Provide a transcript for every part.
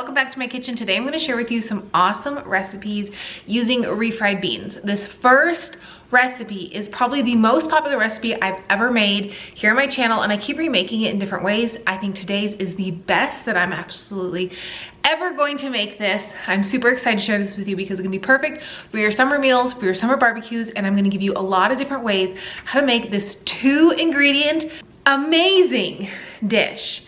welcome back to my kitchen. Today I'm going to share with you some awesome recipes using refried beans. This first recipe is probably the most popular recipe I've ever made here on my channel, and I keep remaking it in different ways. I think today's is the best that I'm absolutely ever going to make this. I'm super excited to share this with you because it's gonna be perfect for your summer meals, for your summer barbecues, and I'm gonna give you a lot of different ways how to make this 2-ingredient amazing dish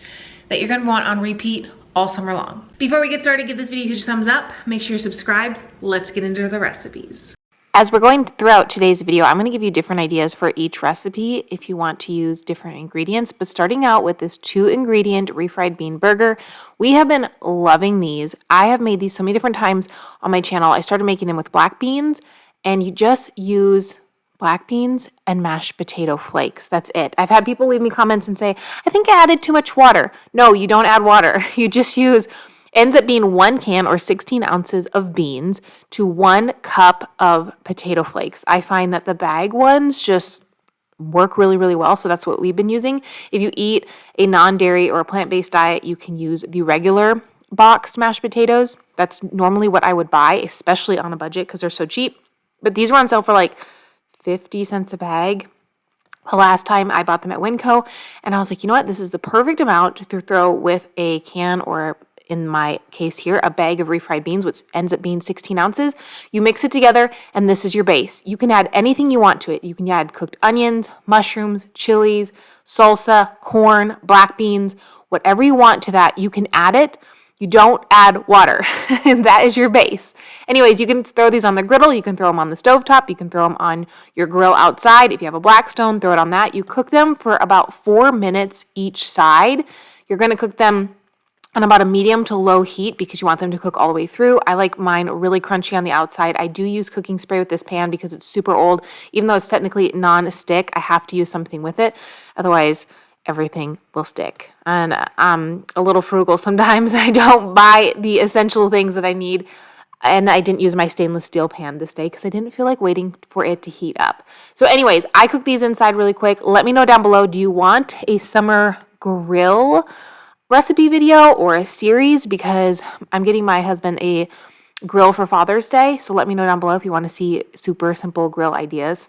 that you're gonna want on repeat all summer long. Before we get started, give this video a huge thumbs up. Make sure you're subscribed. Let's get into the recipes. As we're going throughout today's video, I'm going to give you different ideas for each recipe if you want to use different ingredients. But starting out with this 2-ingredient refried bean burger, we have been loving these. I have made these so many different times on my channel. I started making them with black beans, and you just use black beans and mashed potato flakes. That's it. I've had people leave me comments and say, I think I added too much water. No, you don't add water. You just use, ends up being 1 can or 16 ounces of beans to 1 cup of potato flakes. I find that the bag ones just work really, really well. So that's what we've been using. If you eat a non-dairy or a plant-based diet, you can use the regular boxed mashed potatoes. That's normally what I would buy, especially on a budget because they're so cheap. But these were on sale for like 50 cents a bag the last time I bought them at Winco, and I was like, you know what, this is the perfect amount to throw with a can, or in my case here, a bag of refried beans, which ends up being 16 ounces. You mix it together, and this is your base. You can add anything you want to it. You can add cooked onions, mushrooms, chilies, salsa, corn, black beans, whatever you want to that, you can add it. You don't add water. That is your base. Anyways, you can throw these on the griddle. You can throw them on the stovetop. You can throw them on your grill outside. If you have a Blackstone, throw it on that. You cook them for about 4 minutes each side. You're going to cook them on about a medium to low heat because you want them to cook all the way through. I like mine really crunchy on the outside. I do use cooking spray with this pan because it's super old. Even though it's technically non-stick, I have to use something with it. Otherwise, everything will stick. And I'm a little frugal sometimes. I don't buy the essential things that I need. And I didn't use my stainless steel pan this day because I didn't feel like waiting for it to heat up. So anyways, I cook these inside really quick. Let me know down below, do you want a summer grill recipe video or a series? Because I'm getting my husband a grill for Father's Day. So let me know down below if you want to see super simple grill ideas.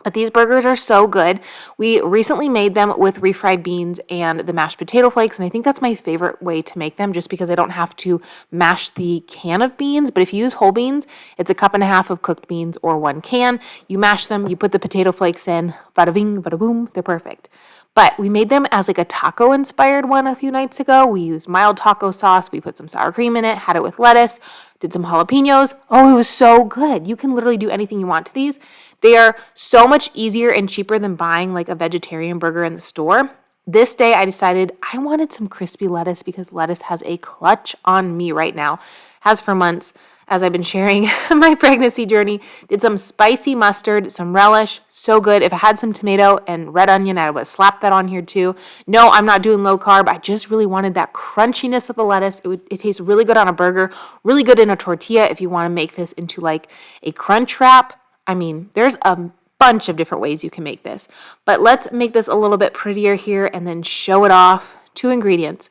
But these burgers are so good. We recently made them with refried beans and the mashed potato flakes, and I think that's my favorite way to make them just because I don't have to mash the can of beans. But if you use whole beans, it's 1.5 cups of cooked beans or 1 can. You mash them, you put the potato flakes in, bada bing, bada boom, they're perfect. But we made them as like a taco-inspired one a few nights ago. We used mild taco sauce. We put some sour cream in it, had it with lettuce, did some jalapenos. Oh, it was so good. You can literally do anything you want to these. They are so much easier and cheaper than buying like a vegetarian burger in the store. This day I decided I wanted some crispy lettuce because lettuce has a clutch on me right now. Has for months. As I've been sharing my pregnancy journey, did some spicy mustard, some relish, so good. If I had some tomato and red onion, I would slap that on here too. No, I'm not doing low carb. I just really wanted that crunchiness of the lettuce. It tastes really good on a burger, really good in a tortilla if you want to make this into like a crunch wrap. I mean, there's a bunch of different ways you can make this, but let's make this a little bit prettier here and then show it off. 2 ingredients.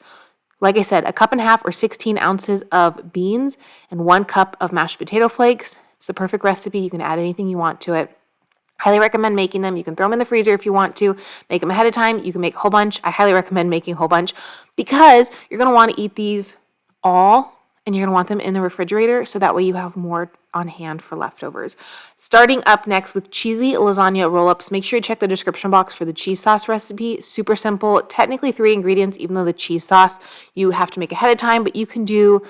Like I said, 1.5 cups or 16 ounces of beans and 1 cup of mashed potato flakes. It's the perfect recipe. You can add anything you want to it. Highly recommend making them. You can throw them in the freezer if you want to. Make them ahead of time. You can make a whole bunch. I highly recommend making a whole bunch because you're going to want to eat these all and you're going to want them in the refrigerator so that way you have more on hand for leftovers. Starting up next with cheesy lasagna roll-ups. Make sure you check the description box for the cheese sauce recipe. Super simple. Technically 3 ingredients, even though the cheese sauce you have to make ahead of time, but you can do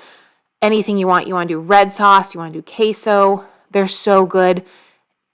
anything you want. You want to do red sauce, you want to do queso. They're so good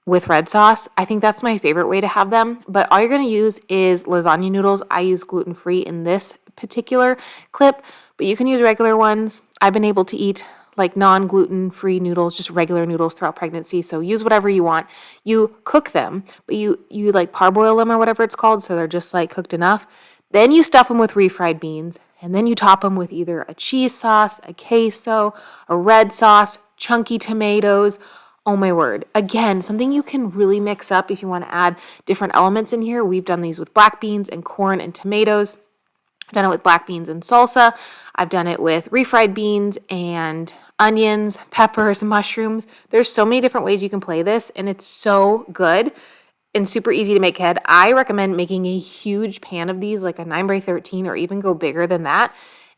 with red sauce. I think that's my favorite way to have them, but all you're going to use is lasagna noodles. I use gluten-free in this particular clip, but you can use regular ones. I've been able to eat like non-gluten-free noodles, just regular noodles throughout pregnancy. So use whatever you want. You cook them, but you like parboil them or whatever it's called. So they're just like cooked enough. Then you stuff them with refried beans, and then you top them with either a cheese sauce, a queso, a red sauce, chunky tomatoes. Oh my word. Again, something you can really mix up if you want to add different elements in here. We've done these with black beans and corn and tomatoes. I've done it with black beans and salsa. I've done it with refried beans and onions, peppers, mushrooms. There's so many different ways you can play this, and it's so good and super easy to make ahead. I recommend making a huge pan of these, like a 9x13, or even go bigger than that,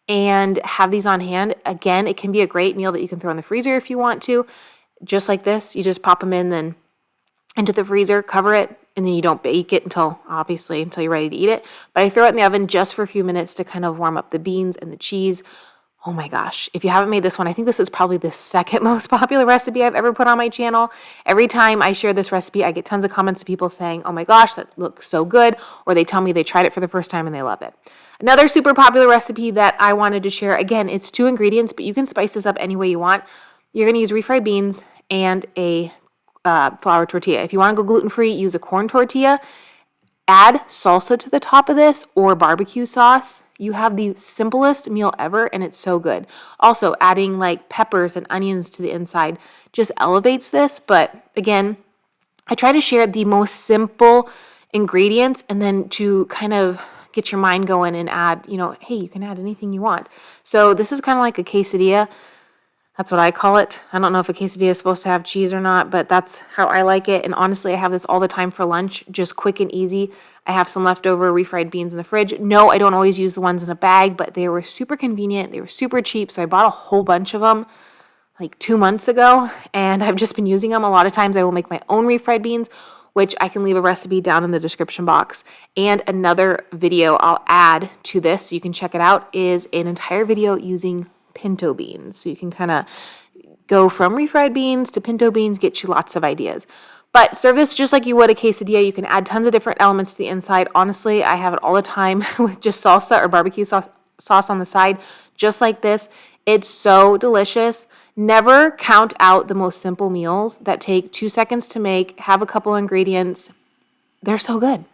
and have these on hand. Again, it can be a great meal that you can throw in the freezer if you want to. Just like this, you just pop them in, then into the freezer, cover it, and then you don't bake it until you're ready to eat it. But I throw it in the oven just for a few minutes to kind of warm up the beans and the cheese. Oh my gosh, if you haven't made this one, I think this is probably the second most popular recipe I've ever put on my channel. Every time I share this recipe, I get tons of comments of people saying, oh my gosh, that looks so good, or they tell me they tried it for the first time and they love it. Another super popular recipe that I wanted to share, again, it's 2 ingredients, but you can spice this up any way you want. You're going to use refried beans and a flour tortilla. If you want to go gluten-free, use a corn tortilla. Add salsa to the top of this or barbecue sauce. You have the simplest meal ever, and it's so good. Also, adding like peppers and onions to the inside just elevates this. But again, I try to share the most simple ingredients, and then to kind of get your mind going and add, hey, you can add anything you want. So this is kind of like a quesadilla. That's what I call it. I don't know if a quesadilla is supposed to have cheese or not, but that's how I like it. And honestly, I have this all the time for lunch, just quick and easy. I have some leftover refried beans in the fridge. No, I don't always use the ones in a bag, but they were super convenient. They were super cheap, so I bought a whole bunch of them like 2 months ago, and I've just been using them. A lot of times I will make my own refried beans, which I can leave a recipe down in the description box. And another video I'll add to this, so you can check it out, is an entire video using pinto beans. So you can kind of go from refried beans to pinto beans, get you lots of ideas. But serve this just like you would a quesadilla. You can add tons of different elements to the inside. Honestly, I have it all the time with just salsa or barbecue sauce on the side, just like this. It's so delicious. Never count out the most simple meals that take 2 seconds to make, have a couple ingredients. They're so good.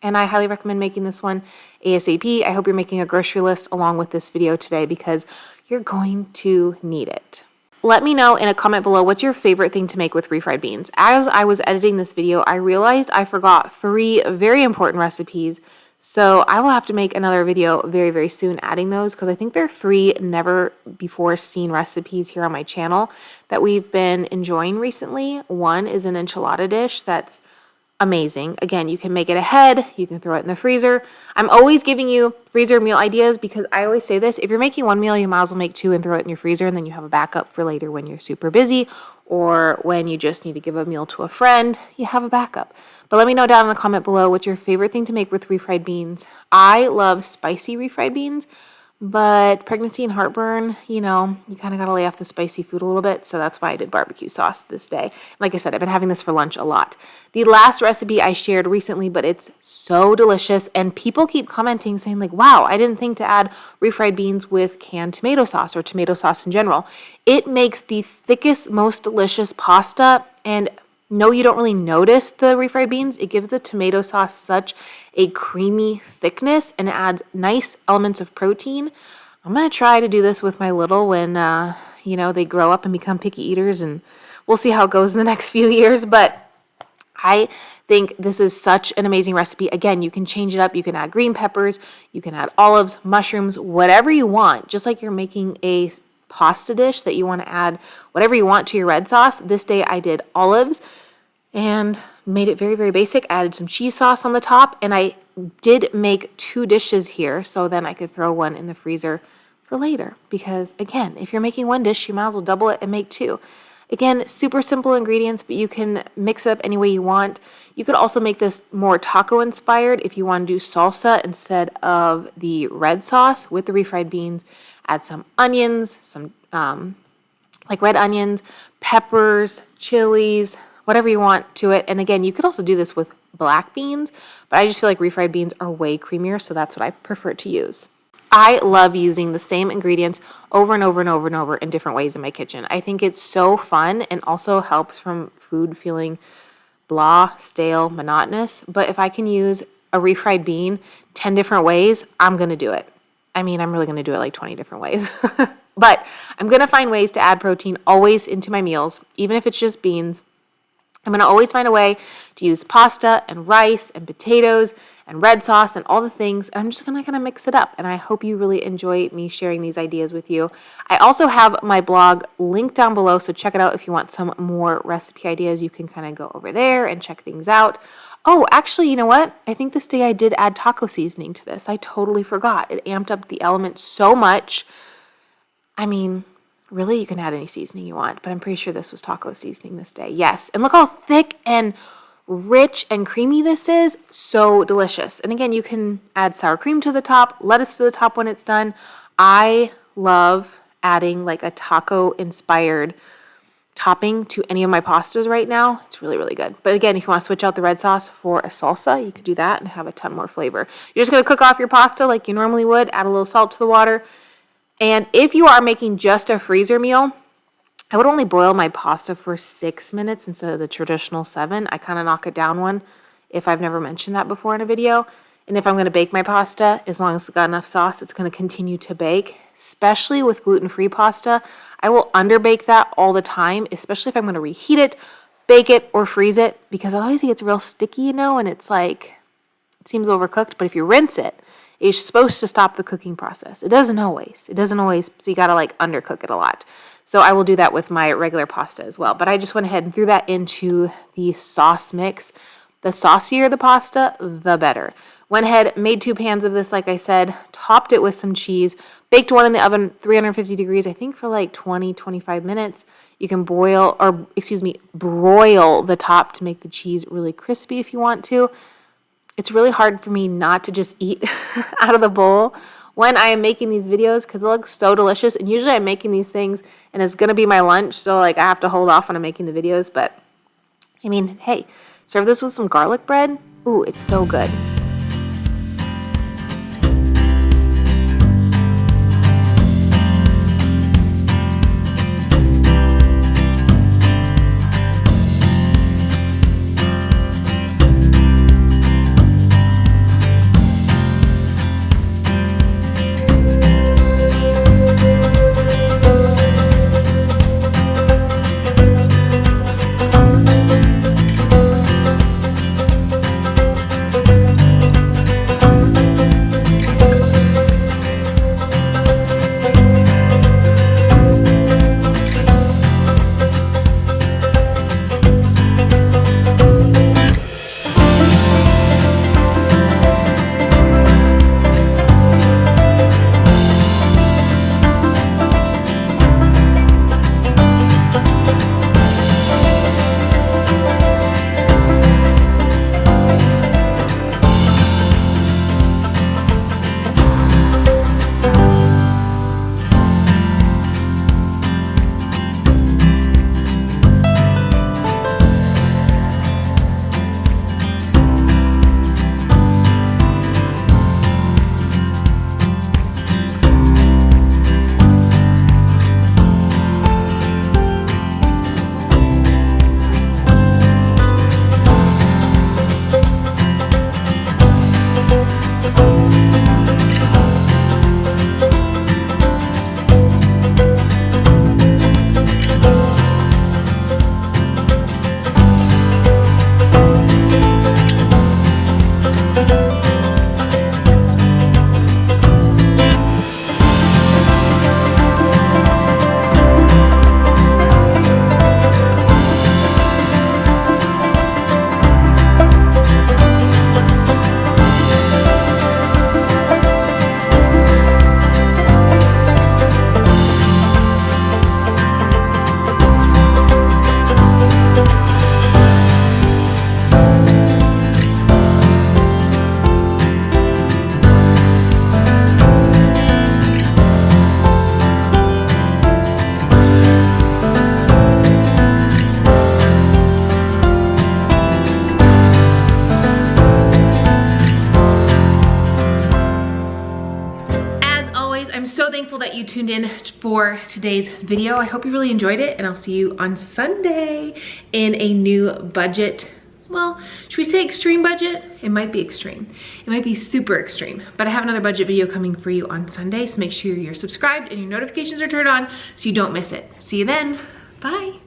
And I highly recommend making this one ASAP. I hope you're making a grocery list along with this video today, because you're going to need it. Let me know in a comment below what's your favorite thing to make with refried beans. As I was editing this video, I realized I forgot 3 very important recipes. So I will have to make another video very, very soon adding those, because I think there are 3 never before seen recipes here on my channel that we've been enjoying recently. One is an enchilada dish that's amazing. Again, you can make it ahead, you can throw it in the freezer. I'm always giving you freezer meal ideas, because I always say this: if you're making one meal, you might as well make 2 and throw it in your freezer, and then you have a backup for later when you're super busy, or when you just need to give a meal to a friend, you have a backup. But let me know down in the comment below what's your favorite thing to make with refried beans. I love spicy refried beans, but pregnancy and heartburn, you kind of got to lay off the spicy food a little bit. So that's why I did barbecue sauce this day. Like I said, I've been having this for lunch a lot. The last recipe I shared recently, but it's so delicious. And people keep commenting saying like, wow, I didn't think to add refried beans with canned tomato sauce or tomato sauce in general. It makes the thickest, most delicious pasta. And no, you don't really notice the refried beans. It gives the tomato sauce such a creamy thickness, and it adds nice elements of protein. I'm going to try to do this with my little when, they grow up and become picky eaters, and we'll see how it goes in the next few years. But I think this is such an amazing recipe. Again, you can change it up. You can add green peppers, you can add olives, mushrooms, whatever you want. Just like you're making a pasta dish that you want to add whatever you want to your red sauce. This day I did olives and made it very, very basic. Added some cheese sauce on the top, and I did make 2 dishes here, so then I could throw one in the freezer for later. Because again, if you're making 1 dish, you might as well double it and make 2. Again, super simple ingredients, but you can mix it up any way you want. You could also make this more taco inspired if you want to do salsa instead of the red sauce with the refried beans. Add some onions, some like red onions, peppers, chilies, whatever you want to it. And again, you could also do this with black beans, but I just feel like refried beans are way creamier, so that's what I prefer to use. I love using the same ingredients over and over and over and over in different ways in my kitchen. I think it's so fun, and also helps from food feeling blah, stale, monotonous. But if I can use a refried bean 10 different ways, I'm going to do it. I mean, I'm really going to do it like 20 different ways. But I'm going to find ways to add protein always into my meals, even if it's just beans. I'm going to always find a way to use pasta and rice and potatoes and red sauce and all the things. And I'm just gonna kind of mix it up. And I hope you really enjoy me sharing these ideas with you. I also have my blog linked down below, so check it out if you want some more recipe ideas. You can kind of go over there and check things out. Oh, actually, you know what? I think this day I did add taco seasoning to this. I totally forgot. It amped up the element so much. I mean, really, you can add any seasoning you want, but I'm pretty sure this was taco seasoning this day. Yes, and look how thick and rich and creamy this is. So delicious. And again, you can add sour cream to the top, lettuce to the top when it's done. I love adding like a taco-inspired topping to any of my pastas right now. It's really, really good. But again, if you want to switch out the red sauce for a salsa, you could do that and have a ton more flavor. You're just going to cook off your pasta like you normally would, add a little salt to the water. And if you are making just a freezer meal, I would only boil my pasta for 6 minutes instead of the traditional 7. I kind of knock it down one if I've never mentioned that before in a video. And if I'm going to bake my pasta, as long as it's got enough sauce, it's going to continue to bake, especially with gluten-free pasta. I will underbake that all the time, especially if I'm going to reheat it, bake it, or freeze it, because otherwise it gets real sticky, you know, and it's like, it seems overcooked. But if you rinse it, it's supposed to stop the cooking process. It doesn't always, so you got to like undercook it a lot. So I will do that with my regular pasta as well. But I just went ahead and threw that into the sauce mix. The saucier the pasta, the better. Went ahead, made 2 pans of this, like I said, topped it with some cheese, baked one in the oven, 350 degrees, I think for like 20-25 minutes. You can broil the top to make the cheese really crispy if you want to. It's really hard for me not to just eat out of the bowl when I am making these videos because it looks so delicious. And usually I'm making these things and it's going to be my lunch, so like I have to hold off when I'm making the videos. But I mean, hey, serve this with some garlic bread. Ooh, it's so good. thankful that you tuned in for today's video. I hope you really enjoyed it, and I'll see you on Sunday in a new budget. Well, should we say extreme budget? It might be extreme. It might be super extreme, but I have another budget video coming for you on Sunday, so make sure you're subscribed and your notifications are turned on so you don't miss it. See you then. Bye.